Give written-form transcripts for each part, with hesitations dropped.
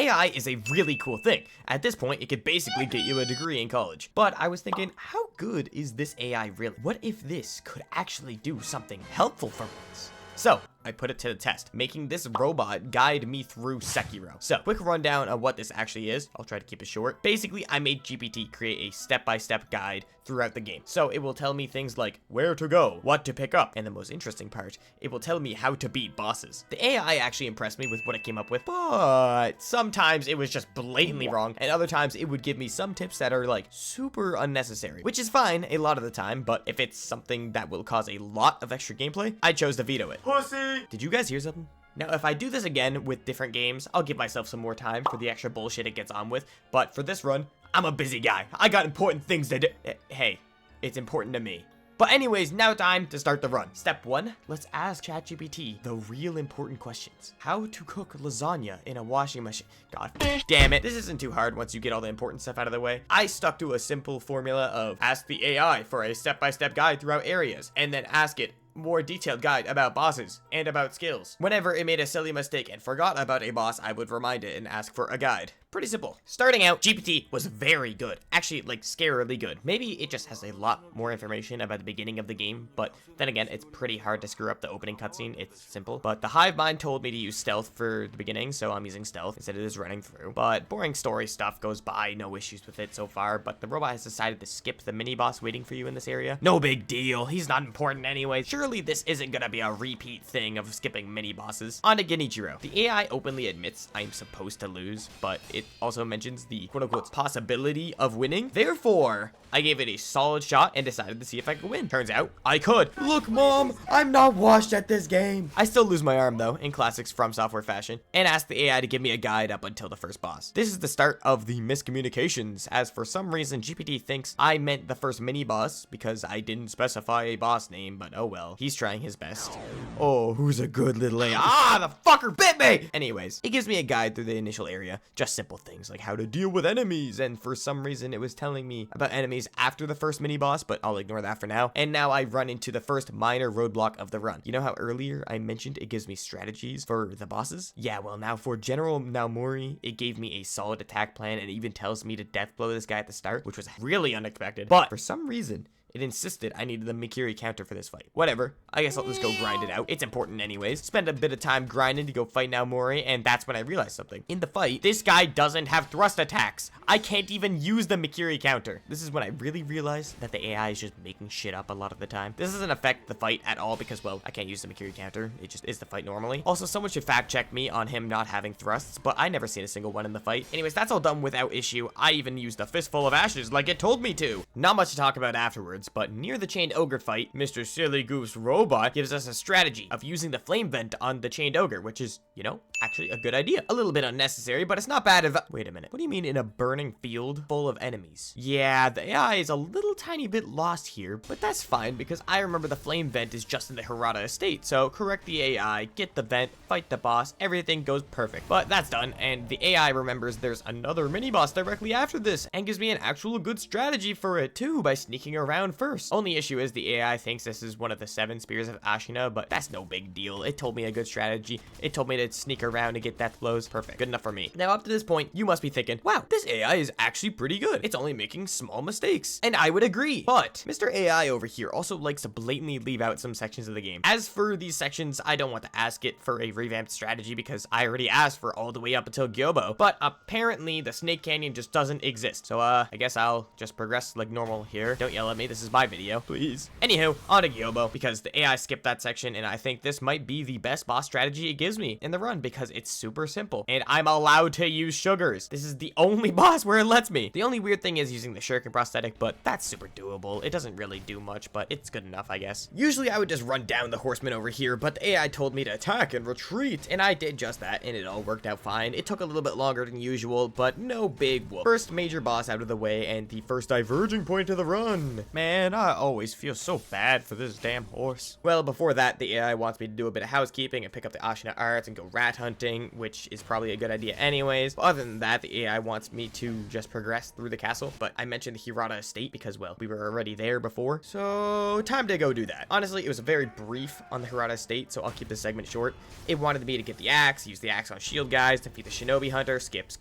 AI is a really cool thing. At this point, it could basically get you a degree in college. But I was thinking, how good is this AI really? What if this could actually do something helpful for once? So, I put it to the test, making this robot guide me through Sekiro. So, quick rundown of what this actually is. I'll try to keep it short. Basically, I made GPT create a step-by-step guide throughout the game. So, it will tell me things like where to go, what to pick up, and the most interesting part, it will tell me how to beat bosses. The AI actually impressed me with what it came up with, but sometimes it was just blatantly wrong, and other times it would give me some tips that are like super unnecessary, which is fine a lot of the time, but if it's something that will cause a lot of extra gameplay, I chose to veto it. Pussy! Did you guys hear something? Now, if I do this again with different games, I'll give myself some more time for the extra bullshit it gets on with. But for this run, I'm a busy guy. I got important things to do. Hey, it's important to me. But anyways, now time to start the run. Step 1, let's ask ChatGPT the real important questions. How to cook lasagna in a washing machine. God damn it. This isn't too hard once you get all the important stuff out of the way. I stuck to a simple formula of ask the AI for a step-by-step guide throughout areas, and then ask it more detailed guide about bosses and about skills. Whenever it made a silly mistake and forgot about a boss, I would remind it and ask for a guide. Pretty simple. Starting out, GPT was very good. Actually, like, scarily good. Maybe it just has a lot more information about the beginning of the game, but then again, it's pretty hard to screw up the opening cutscene. It's simple. But the hive mind told me to use stealth for the beginning, so I'm using stealth instead of just running through. But boring story stuff goes by, no issues with it so far, but the robot has decided to skip the mini-boss waiting for you in this area. No big deal. He's not important anyway. Surely this isn't gonna be a repeat thing of skipping mini-bosses. On to Genichiro. The AI openly admits I'm supposed to lose, but it also mentions the quote-unquote possibility of winning. Therefore, I gave it a solid shot and decided to see if I could win. Turns out, I could. Look, Mom, I'm not washed at this game. I still lose my arm, though, in classic From Software fashion, and asked the AI to give me a guide up until the first boss. This is the start of the miscommunications, as for some reason, GPT thinks I meant the first mini-boss because I didn't specify a boss name, but oh well. He's trying his best. Oh, who's a good little AI? Ah, the fucker bit me! Anyways, it gives me a guide through the initial area. Just simple things like how to deal with enemies, and for some reason, it was telling me about enemies after the first mini boss, but I'll ignore that for now. And now I run into the first minor roadblock of the run. You know how earlier I mentioned it gives me strategies for the bosses? Yeah, well now for General Naomori, it gave me a solid attack plan and even tells me to death blow this guy at the start, which was really unexpected. But for some reason, it insisted I needed the Mikiri counter for this fight. Whatever. I guess I'll just go grind it out. It's important anyways. Spend a bit of time grinding to go fight Naomori, and that's when I realized something. In the fight, this guy doesn't have thrust attacks. I can't even use the Mikiri counter. This is when I really realized that the AI is just making shit up a lot of the time. This doesn't affect the fight at all because, well, I can't use the Mikiri counter. It just is the fight normally. Also, someone should fact check me on him not having thrusts, but I never seen a single one in the fight. Anyways, that's all done without issue. I even used a fistful of ashes like it told me to. Not much to talk about afterwards, but near the chained ogre fight, Mr. Silly Goose Robot gives us a strategy of using the flame vent on the chained ogre, which is, you know, actually a good idea. A little bit unnecessary, but it's not bad if— Wait a minute. What do you mean in a burning field full of enemies? Yeah, the AI is a little tiny bit lost here, but that's fine because I remember the flame vent is just in the Hirata estate. So correct the AI, get the vent, fight the boss, everything goes perfect. But that's done, and the AI remembers there's another mini boss directly after this and gives me an actual good strategy for it too by sneaking around first. Only issue is the AI thinks this is one of the 7 spears of Ashina, but that's no big deal. It told me a good strategy. It told me to sneak around and get death blows. Perfect. Good enough for me. Now up to this point, you must be thinking, wow, this AI is actually pretty good. It's only making small mistakes. And I would agree. But Mr. AI over here also likes to blatantly leave out some sections of the game. As for these sections, I don't want to ask it for a revamped strategy because I already asked for all the way up until Gyobo. But apparently the Snake Canyon just doesn't exist. So I guess I'll just progress like normal here. Don't yell at me. This is my video, please. Anywho, on to Gyobo because the AI skipped that section and I think this might be the best boss strategy it gives me in the run because it's super simple and I'm allowed to use sugars. This is the only boss where it lets me. The only weird thing is using the shuriken prosthetic, but that's super doable. It doesn't really do much, but it's good enough, I guess. Usually I would just run down the horseman over here, but the AI told me to attack and retreat, and I did just that, and it all worked out fine. It took a little bit longer than usual, but no big whoop. First major boss out of the way, and the first diverging point of the run. Man, man, I always feel so bad for this damn horse. Well, before that, the AI wants me to do a bit of housekeeping and pick up the Ashina arts and go rat hunting, which is probably a good idea anyways. But other than that, the AI wants me to just progress through the castle. But I mentioned the Hirata estate because, well, we were already there before. So time to go do that. Honestly, it was very brief on the Hirata estate, so I'll keep this segment short. It wanted me to get the axe, use the axe on shield guys, defeat the shinobi hunter, skip,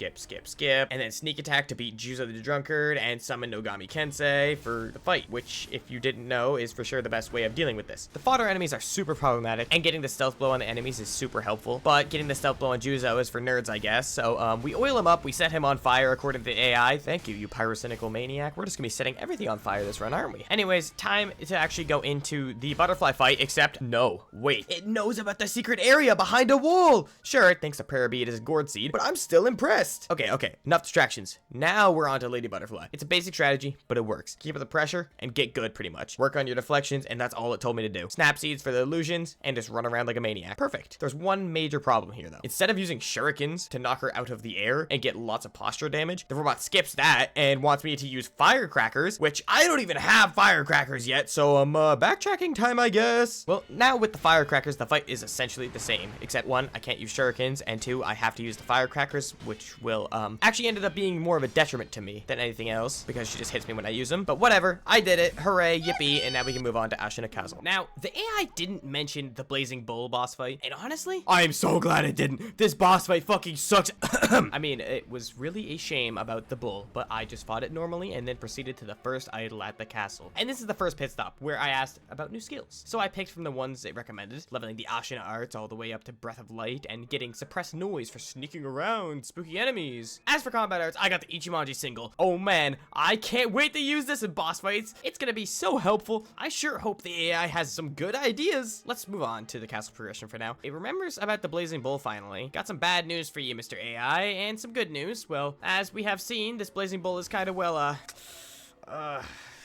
and then sneak attack to beat Juzo the drunkard, and summon Nogami Kensei for the fight, which, if you didn't know, is for sure the best way of dealing with this. The fodder enemies are super problematic, and getting the stealth blow on the enemies is super helpful, but getting the stealth blow on Juzo is for nerds, I guess. So, we oil him up, we set him on fire according to the AI. Thank you, you pyrocynical maniac. We're just gonna be setting everything on fire this run, aren't we? Anyways, time to actually go into the butterfly fight, except, no, wait. It knows about the secret area behind a wall! Sure, it thinks a parabead is a gourd seed, but I'm still impressed. Okay, enough distractions. Now we're on to Lady Butterfly. It's a basic strategy, but it works. Keep up the pressure and get good, pretty much. Work on your deflections, and that's all it told me to do. Snap seeds for the illusions, and just run around like a maniac. Perfect. There's one major problem here, though. Instead of using shurikens to knock her out of the air and get lots of posture damage, the robot skips that and wants me to use firecrackers, which I don't even have firecrackers yet, so backtracking time, I guess. Well, now with the firecrackers, the fight is essentially the same, except one, I can't use shurikens, and two, I have to use the firecrackers, which will, actually ended up being more of a detriment to me than anything else, because she just hits me when I use them. But whatever, I did it, hooray, yippee, and now we can move on to Ashina Castle. Now, the AI didn't mention the Blazing Bull boss fight, and honestly, I am so glad it didn't. This boss fight fucking sucks. I mean, it was really a shame about the bull, but I just fought it normally and then proceeded to the first idol at the castle. And this is the first pit stop where I asked about new skills. So I picked from the ones it recommended, leveling the Ashina arts all the way up to Breath of Light and getting suppressed noise for sneaking around spooky enemies. As for combat arts, I got the Ichimonji single. Oh man, I can't wait to use this in boss fights. It's gonna be so helpful. I sure hope the AI has some good ideas. Let's move on to the castle progression for now. It remembers about the Blazing Bull finally. Got some bad news for you, Mr. AI, and some good news. Well, as we have seen, this Blazing Bull is kind of, well,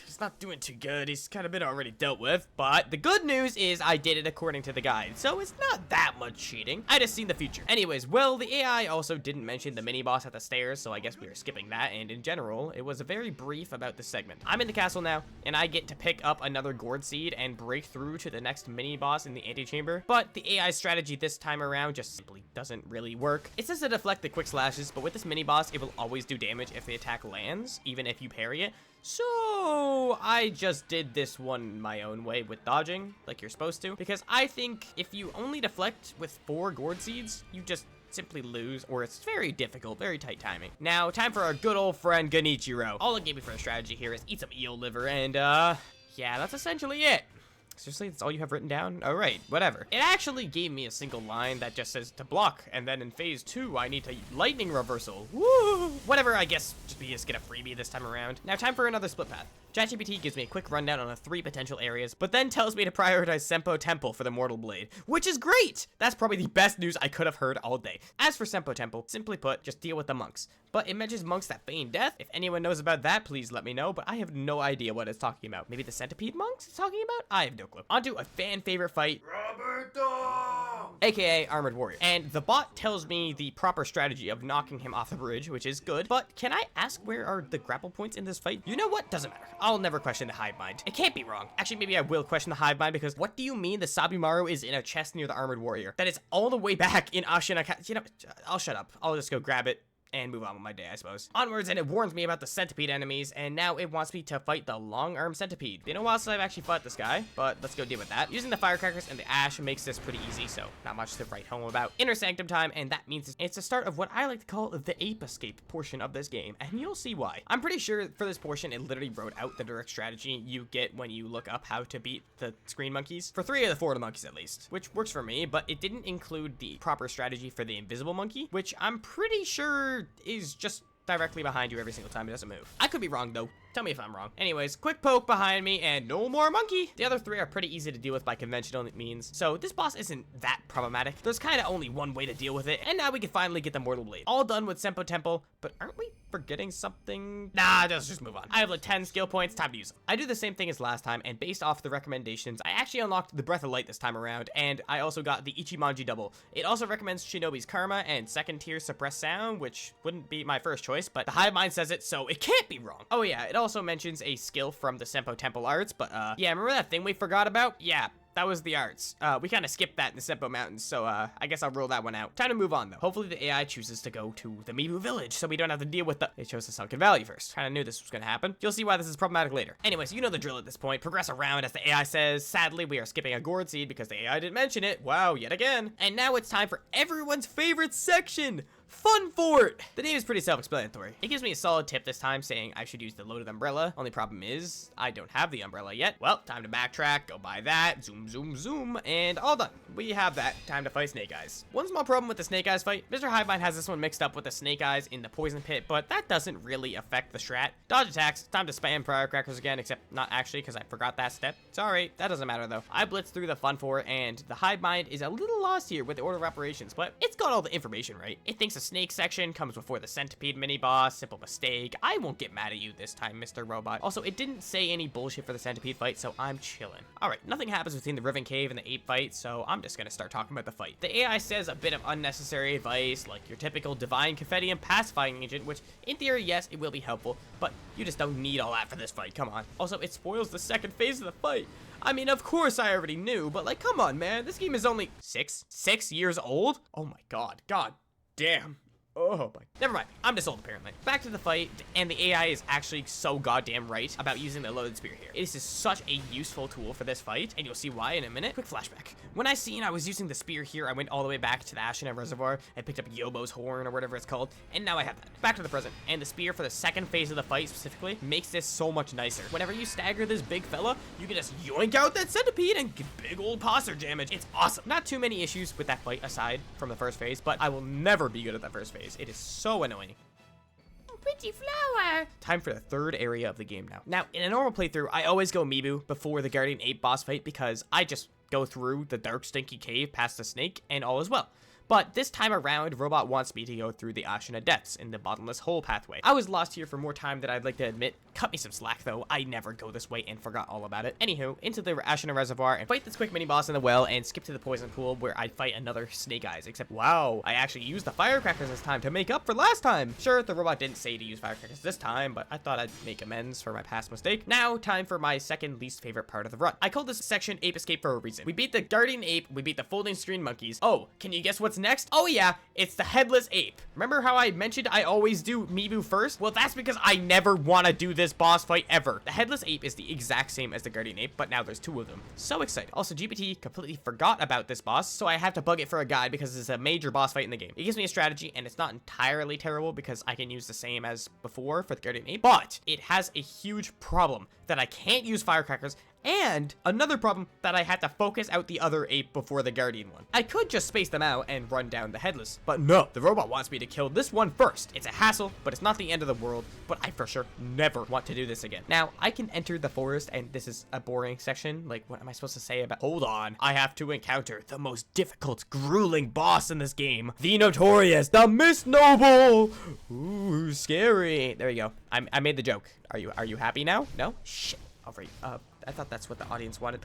he's not doing too good. He's kind of been already dealt with. But the good news is I did it according to the guide, so it's not that much cheating. I just seen the future. Anyways, well, the AI also didn't mention the mini boss at the stairs, so I guess we are skipping that. And in general, it was a very brief about this segment. I'm in the castle now, and I get to pick up another gourd seed and break through to the next mini boss in the antechamber. But the AI strategy this time around just simply doesn't really work. It says to deflect the quick slashes, but with this mini boss, it will always do damage if the attack lands, even if you parry it. So I just did this one my own way with dodging, like you're supposed to, because I think if you only deflect with 4 gourd seeds, you just simply lose, or it's very difficult, very tight timing. Now, time for our good old friend Genichiro. All it gave me for a strategy here is eat some eel liver, and yeah, that's essentially it. Seriously, that's all you have written down? All right, whatever. It actually gave me a single line that just says to block, and then in phase 2, I need to lightning reversal. Woo! Whatever, I guess we just get a freebie this time around. Now, time for another split path. ChatGPT gives me a quick rundown on the 3 potential areas, but then tells me to prioritize Senpo Temple for the Mortal Blade, which is great! That's probably the best news I could have heard all day. As for Senpo Temple, simply put, just deal with the monks. But it mentions monks that feign death. If anyone knows about that, please let me know, but I have no idea what it's talking about. Maybe the centipede monks it's talking about? I have no clue. On to a fan favorite fight. Roberto! AKA Armored Warrior. And the bot tells me the proper strategy of knocking him off the bridge, which is good. But can I ask where are the grapple points in this fight? You know what? Doesn't matter. I'll never question the hive mind. It can't be wrong. Actually, maybe I will question the hive mind, because what do you mean the Sabimaru is in a chest near the Armored Warrior? That is all the way back in Ashina. You know, I'll shut up. I'll just go grab it and move on with my day, I suppose. Onwards, and it warns me about the centipede enemies, and now it wants me to fight the long-armed centipede. Been a while since I've actually fought this guy, but let's go deal with that. Using the firecrackers and the ash makes this pretty easy, so not much to write home about. Inner Sanctum time, and that means it's the start of what I like to call the ape escape portion of this game, and you'll see why. I'm pretty sure for this portion, it literally wrote out the direct strategy you get when you look up how to beat the screen monkeys. For 3 of the 4 of the monkeys, at least, which works for me, but it didn't include the proper strategy for the invisible monkey, which I'm pretty sure is just directly behind you every single time it doesn't move. I could be wrong though. Tell me if I'm wrong. Anyways, quick poke behind me and no more monkey. The other 3 are pretty easy to deal with by conventional means, so this boss isn't that problematic. There's kind of only one way to deal with it, and now we can finally get the Mortal Blade. All done with Senpo Temple, but aren't we forgetting something? Nah, let's just move on. I have like 10 skill points, time to use them. I do the same thing as last time, and based off the recommendations, I actually unlocked the Breath of Light this time around, and I also got the Ichimonji double. It also recommends Shinobi's Karma and second tier Suppressed Sound, which wouldn't be my first choice, but the Hive Mind says it, so it can't be wrong. Oh yeah, it also mentions a skill from the Senpo Temple Arts, but yeah, remember that thing we forgot about? Yeah. That was the arts. We kind of skipped that in the Senpo Mountains, so I guess I'll rule that one out. Time to move on, though. Hopefully the AI chooses to go to the Mibu village, so we don't have to deal with the... It chose the Sunken Valley first. Kind of knew this was going to happen. You'll see why this is problematic later. Anyways, you know the drill at this point. Progress around as the AI says. Sadly, we are skipping a gourd seed because the AI didn't mention it. Wow, yet again. And now it's time for everyone's favorite section. Fun Fort! The name is pretty self-explanatory. It gives me a solid tip this time saying I should use the loaded umbrella. Only problem is, I don't have the umbrella yet. Well, time to backtrack, go buy that, zoom, zoom, zoom, and all done. We have that. Time to fight Snake Eyes. One small problem with the Snake Eyes fight, Mr. Hivemind has this one mixed up with the Snake Eyes in the Poison Pit, but that doesn't really affect the strat. Dodge attacks, time to spam Firecrackers again, except not actually because I forgot that step. Sorry, that doesn't matter though. I blitzed through the Fun Fort, and the Hivemind is a little lost here with the order of operations, but it's got all the information right. It thinks the Snake section comes before the Centipede mini-boss. Simple mistake. I won't get mad at you this time, Mr. Robot. Also, it didn't say any bullshit for the Centipede fight, so I'm chilling. Alright, nothing happens between the Riven Cave and the Ape fight, so I'm just gonna start talking about the fight. The AI says a bit of unnecessary advice, like your typical Divine Confetti and Pacifying Agent, which, in theory, yes, it will be helpful, but you just don't need all that for this fight, come on. Also, it spoils the second phase of the fight. I mean, of course I already knew, but like, come on, man. This game is only 6 years old? Oh my god. God damn. Oh my. Never mind. I'm just old apparently. Back to the fight, and the AI is actually so goddamn right about using the loaded spear here. It is such a useful tool for this fight, and you'll see why in a minute. Quick flashback. When I seen I was using the spear here, I went all the way back to the Ashina Reservoir and picked up Yobo's horn or whatever it's called, and now I have that. Back to the present, and the spear for the second phase of the fight specifically makes this so much nicer. Whenever you stagger this big fella, you can just yoink out that centipede and get big old posture damage. It's awesome. Not too many issues with that fight aside from the first phase, but I will never be good at that first phase. It is so annoying. Pretty flower. Time for the third area of the game now. Now, in a normal playthrough, I always go Mibu before the Guardian Ape boss fight because I just go through the dark, stinky cave past the snake and all is well. But this time around, Robot wants me to go through the Ashina Depths in the bottomless hole pathway. I was lost here for more time than I'd like to admit. Cut me some slack though, I never go this way and forgot all about it. Anywho, into the Ashina Reservoir and fight this quick mini boss in the well and skip to the poison pool where I fight another Snake Eyes, except wow, I actually used the firecrackers this time to make up for last time. Sure, the robot didn't say to use firecrackers this time, but I thought I'd make amends for my past mistake. Now, time for my second least favorite part of the run. I called this section Ape Escape for a reason. We beat the Guardian Ape, we beat the Folding Screen Monkeys. Oh, can you guess what's next? Oh yeah, it's the Headless Ape. Remember how I mentioned I always do Mibu first? Well, that's because I never want to do this boss fight ever. The Headless Ape is the exact same as the Guardian Ape, but now there's 2 of them. So excited. Also, GPT completely forgot about this boss, so I have to bug it for a guide because it's a major boss fight in the game. It gives me a strategy, and it's not entirely terrible because I can use the same as before for the Guardian Ape, but it has a huge problem that I can't use firecrackers, and another problem that I had to focus out the other ape before the Guardian one. I could just space them out and run down the Headless, but no, the robot wants me to kill this one first. It's a hassle, but it's not the end of the world, but I for sure never want to do this again. Now, I can enter the forest, and this is a boring section. Like, what am I supposed to say about— Hold on, I have to encounter the most difficult, grueling boss in this game. The Notorious, the Miss Noble! Ooh, scary. There you go. I made the joke. Are you happy now? No? Shit. Over. I thought that's what the audience wanted.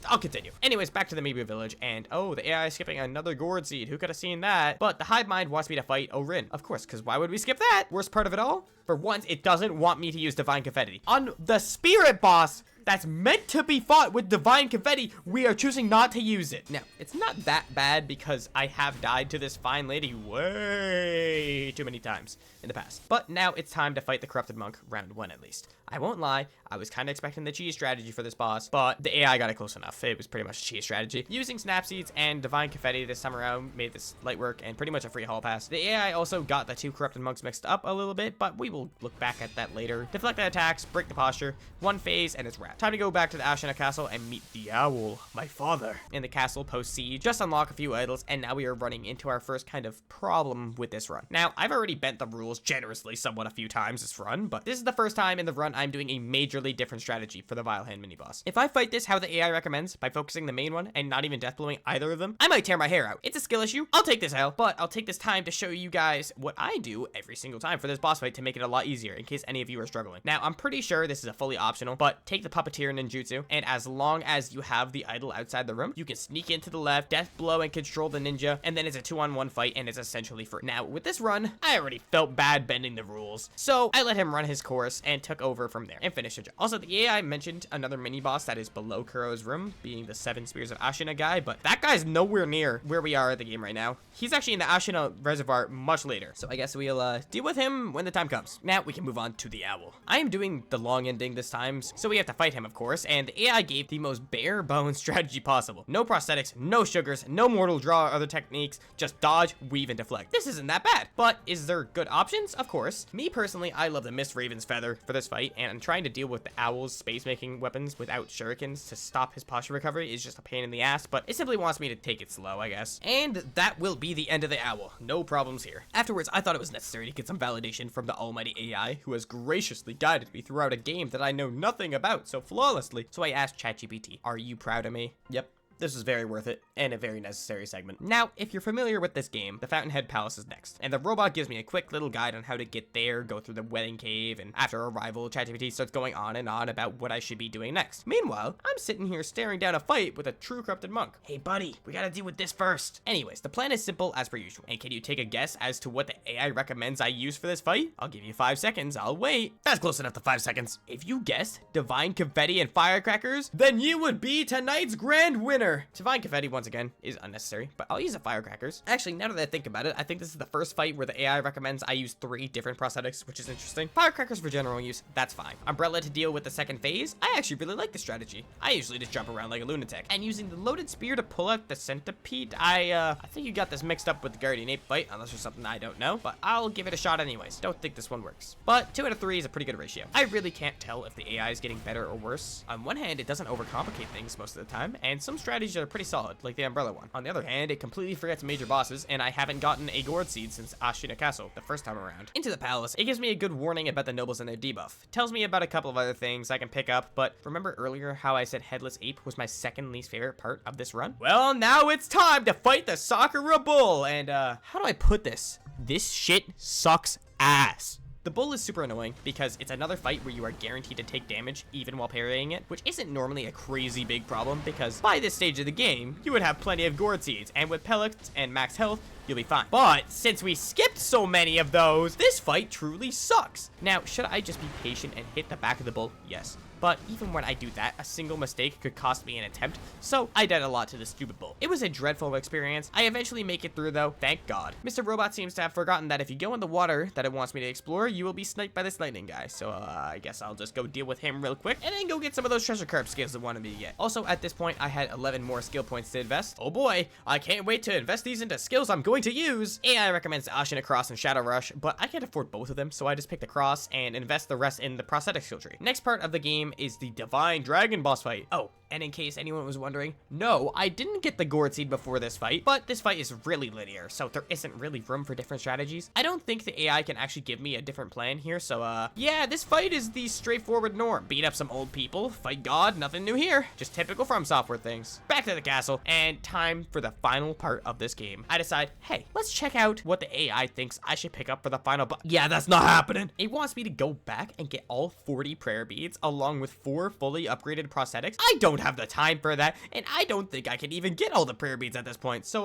I'll continue. Anyways, back to the Mibu village, and oh, the AI is skipping another gourd seed. Who could have seen that? But the hive mind wants me to fight Orin. Of course, because why would we skip that? Worst part of it all? For once, it doesn't want me to use Divine Confetti. On the spirit boss that's meant to be fought with Divine Confetti, we are choosing not to use it. Now, it's not that bad because I have died to this fine lady way too many times in the past. But now it's time to fight the Corrupted Monk, round 1 at least. I won't lie, I was kind of expecting the cheese strategy for this boss, but the AI got it close enough. It was pretty much a cheese strategy. Using Snap Seeds and Divine Confetti this time around made this light work and pretty much a free hall pass. The AI also got the 2 Corrupted Monks mixed up a little bit, but we will look back at that later. Deflect the attacks, break the posture, 1 phase, and it's wrapped. Time to go back to the Ashina Castle and meet the Owl, my father. In the castle post-siege, just unlock a few idols, and now we are running into our first kind of problem with this run. Now, I've already bent the rules generously somewhat a few times this run, but this is the first time in the run I'm doing a majorly different strategy for the Vile Hand mini-boss. If I fight this how the AI recommends, by focusing the main one and not even death blowing either of them, I might tear my hair out. It's a skill issue. I'll take this L, but I'll take this time to show you guys what I do every single time for this boss fight to make it a lot easier in case any of you are struggling. Now, I'm pretty sure this is a fully optional, but take the puppeteer ninjutsu, and as long as you have the idol outside the room, you can sneak into the left, death blow, and control the ninja, and then it's a 2-on-1 fight, and it's essentially free. Now, with this run, I already felt bad bending the rules, so I let him run his course and took over from there and finished the job. Also, the AI mentioned another mini boss that is below Kuro's room, being the 7 Spears of Ashina guy, but that guy's nowhere near where we are at the game right now. He's actually in the Ashina Reservoir much later, so I guess we'll deal with him when the time comes. Now we can move on to the owl. I am doing the long ending this time, so we have to fight him, of course, and the AI gave the most bare bones strategy possible. No prosthetics, no sugars, no mortal draw or other techniques, just dodge, weave, and deflect. This isn't that bad, but is there good options? Of course. Me personally, I love the Mist Raven's Feather for this fight, and I'm trying to deal with the owl's space-making weapons without shurikens to stop his posture recovery is just a pain in the ass, but it simply wants me to take it slow, I guess. And that will be the end of the owl. No problems here. Afterwards, I thought it was necessary to get some validation from the almighty AI, who has graciously guided me throughout a game that I know nothing about so flawlessly. So I asked ChatGPT, "Are you proud of me?" Yep. This was very worth it, and a very necessary segment. Now, if you're familiar with this game, the Fountainhead Palace is next, and the robot gives me a quick little guide on how to get there, go through the wedding cave, and after arrival, ChatGPT starts going on and on about what I should be doing next. Meanwhile, I'm sitting here staring down a fight with a true corrupted monk. Hey buddy, we gotta deal with this first. Anyways, the plan is simple as per usual, and can you take a guess as to what the AI recommends I use for this fight? I'll give you 5 seconds, I'll wait. That's close enough to 5 seconds. If you guessed Divine Confetti and Firecrackers, then you would be tonight's grand winner. Divine Confetti, once again, is unnecessary, but I'll use the Firecrackers. Actually, now that I think about it, I think this is the first fight where the AI recommends I use 3 different prosthetics, which is interesting. Firecrackers for general use, that's fine. Umbrella to deal with the second phase, I actually really like the strategy. I usually just jump around like a lunatic. And using the loaded spear to pull out the centipede, I think you got this mixed up with the Guardian Ape fight, unless there's something I don't know, but I'll give it a shot anyways. Don't think this one works. But 2 out of 3 is a pretty good ratio. I really can't tell if the AI is getting better or worse. On one hand, it doesn't overcomplicate things most of the time, and some strategies are pretty solid, like the umbrella one. On the other hand, it completely forgets major bosses, and I haven't gotten a gourd seed since Ashina Castle the first time around. Into the palace, it gives me a good warning about the nobles and their debuff. Tells me about a couple of other things I can pick up, but remember earlier how I said Headless Ape was my second least favorite part of this run? Well, now it's time to fight the Sakura Bull, and how do I put this? This shit sucks ass. The bull is super annoying because it's another fight where you are guaranteed to take damage even while parrying it, which isn't normally a crazy big problem because by this stage of the game, you would have plenty of gourd seeds, and with pellets and max health, you'll be fine. But since we skipped so many of those, this fight truly sucks. Now, should I just be patient and hit the back of the bull? Yes. But even when I do that, a single mistake could cost me an attempt, so I died a lot to the stupid bull. It was a dreadful experience. I eventually make it through though, thank God. Mr. Robot seems to have forgotten that if you go in the water that it wants me to explore, you will be sniped by this lightning guy, so I guess I'll just go deal with him real quick, and then go get some of those treasure carp skills it wanted me to get. Also, at this point, I had 11 more skill points to invest. Oh boy, I can't wait to invest these into skills I'm going to use. AI recommends Ashina Cross and Shadow Rush, but I can't afford both of them, so I just picked the Cross and invest the rest in the prosthetic skill tree. Next part of the game is the Divine Dragon boss fight. Oh, and in case anyone was wondering, no, I didn't get the gourd seed before this fight, but this fight is really linear, so there isn't really room for different strategies. I don't think the AI can actually give me a different plan here, so yeah, this fight is the straightforward norm. Beat up some old people, fight God, nothing new here. Just typical From Software things. Back to the castle, and time for the final part of this game. I decide, hey, let's check out what the AI thinks I should pick up for the final yeah, that's not happening. It wants me to go back and get all 40 prayer beads along with 4 fully upgraded prosthetics. I don't have the time for that, and I don't think I can even get all the prayer beads at this point, so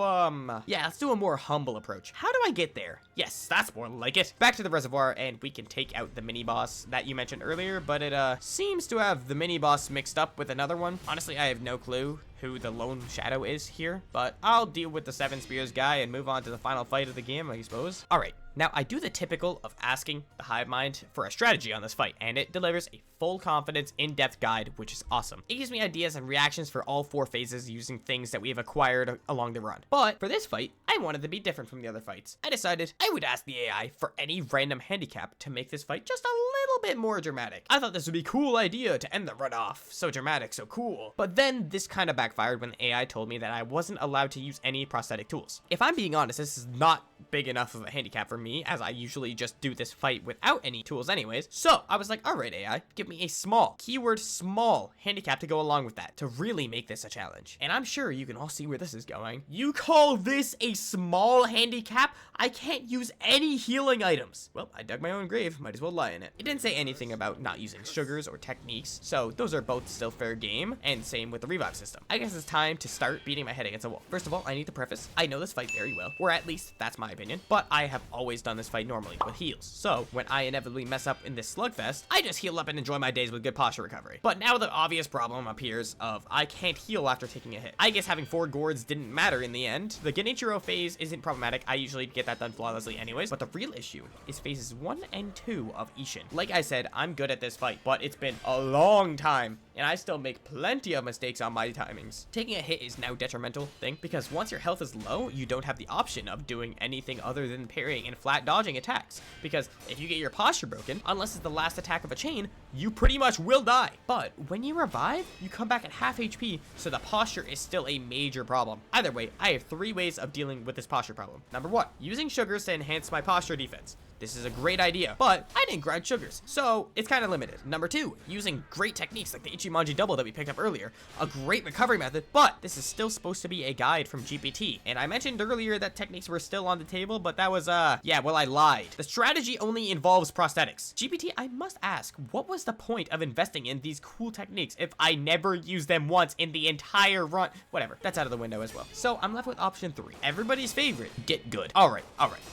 yeah, let's do a more humble approach. How do I get there? Yes, that's more like it. Back to the reservoir, and we can take out the mini boss that you mentioned earlier, but it seems to have the mini boss mixed up with another one. Honestly, I have no clue who the lone shadow is here, but I'll deal with the 7 spears guy and move on to the final fight of the game, I suppose. All right, now I do the typical of asking the hive mind for a strategy on this fight, and it delivers a full confidence in-depth guide, which is awesome. It gives me ideas and reactions for all 4 phases using things that we have acquired along the run. But for this fight, I wanted to be different from the other fights. I decided I would ask the AI for any random handicap to make this fight just a little bit more dramatic. I thought this would be a cool idea to end the runoff. So dramatic, so cool. But then this kind of backfired when the AI told me that I wasn't allowed to use any prosthetic tools. If I'm being honest, this is not big enough of a handicap for me, as I usually just do this fight without any tools anyways. So I was like, all right, AI, give me a small, keyword small, handicap to go along with that, to really make this a challenge. And I'm sure you can all see where this is going. You call this a small handicap? I can't use any healing items. Well, I dug my own grave, might as well lie in it. It didn't say anything about not using sugars or techniques, so those are both still fair game, and same with the revive system. I guess it's time to start beating my head against a wall. First of all, I need to preface, I know this fight very well, or at least that's my opinion, but I have always done this fight normally with heals. So when I inevitably mess up in this slugfest, I just heal up and enjoy my days with good posture recovery. But now the obvious problem appears of I can't heal after taking a hit. I guess having 4 gourds didn't matter in the end. The Genichiro phase isn't problematic. I usually get that done flawlessly anyways, but the real issue is phases 1 and 2 of Ishin. Like I said, I'm good at this fight, but it's been a long time, and I still make plenty of mistakes on my timings. Taking a hit is now detrimental thing, because once your health is low, you don't have the option of doing anything other than parrying and flat dodging attacks, because if you get your posture broken, unless it's the last attack of a chain, you pretty much will die. But when you revive, you come back at half HP, so the posture is still a major problem. Either way, I have 3 ways of dealing with this posture problem. Number 1, using sugars to enhance my posture defense. This is a great idea, but I didn't grind sugars, so it's kind of limited. Number 2, using great techniques like the Ichimonji double that we picked up earlier. A great recovery method, but this is still supposed to be a guide from GPT. And I mentioned earlier that techniques were still on the table, but that was, yeah, well, I lied. The strategy only involves prosthetics. GPT, I must ask, what was the point of investing in these cool techniques if I never used them once in the entire run? Whatever, that's out of the window as well. So I'm left with option 3. Everybody's favorite, get good. All right,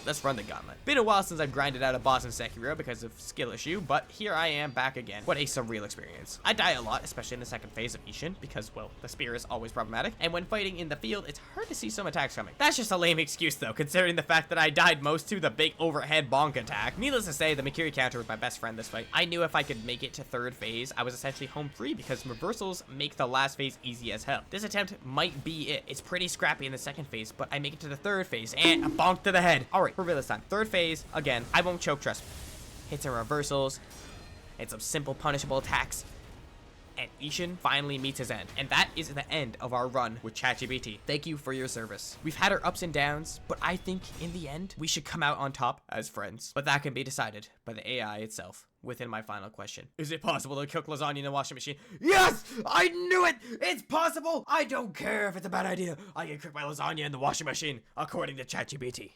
let's run the gauntlet. Been a while since I've grinded out a boss in Sekiro because of skill issue, but here I am back again. What a surreal experience. I die a lot, especially in the second phase of Ishin, because, well, the spear is always problematic, and when fighting in the field, it's hard to see some attacks coming. That's just a lame excuse though, considering the fact that I died most to the big overhead bonk attack. Needless to say, the Mikiri counter was my best friend this fight. I knew if I could make it to 3rd phase, I was essentially home free because reversals make the last phase easy as hell. This attempt might be it. It's pretty scrappy in the 2nd phase, but I make it to the 3rd phase, and a bonk to the head. All right, for real this time. 3rd phase, again, I won't choke, trust me. Hits and reversals, and some simple punishable attacks, and Ishin finally meets his end. And that is the end of our run with ChatGPT. Thank you for your service. We've had our ups and downs, but I think in the end, we should come out on top as friends. But that can be decided by the AI itself. Within my final question. Is it possible to cook lasagna in a washing machine? Yes! I knew it! It's possible! I don't care if it's a bad idea. I can cook my lasagna in the washing machine, according to ChatGPT.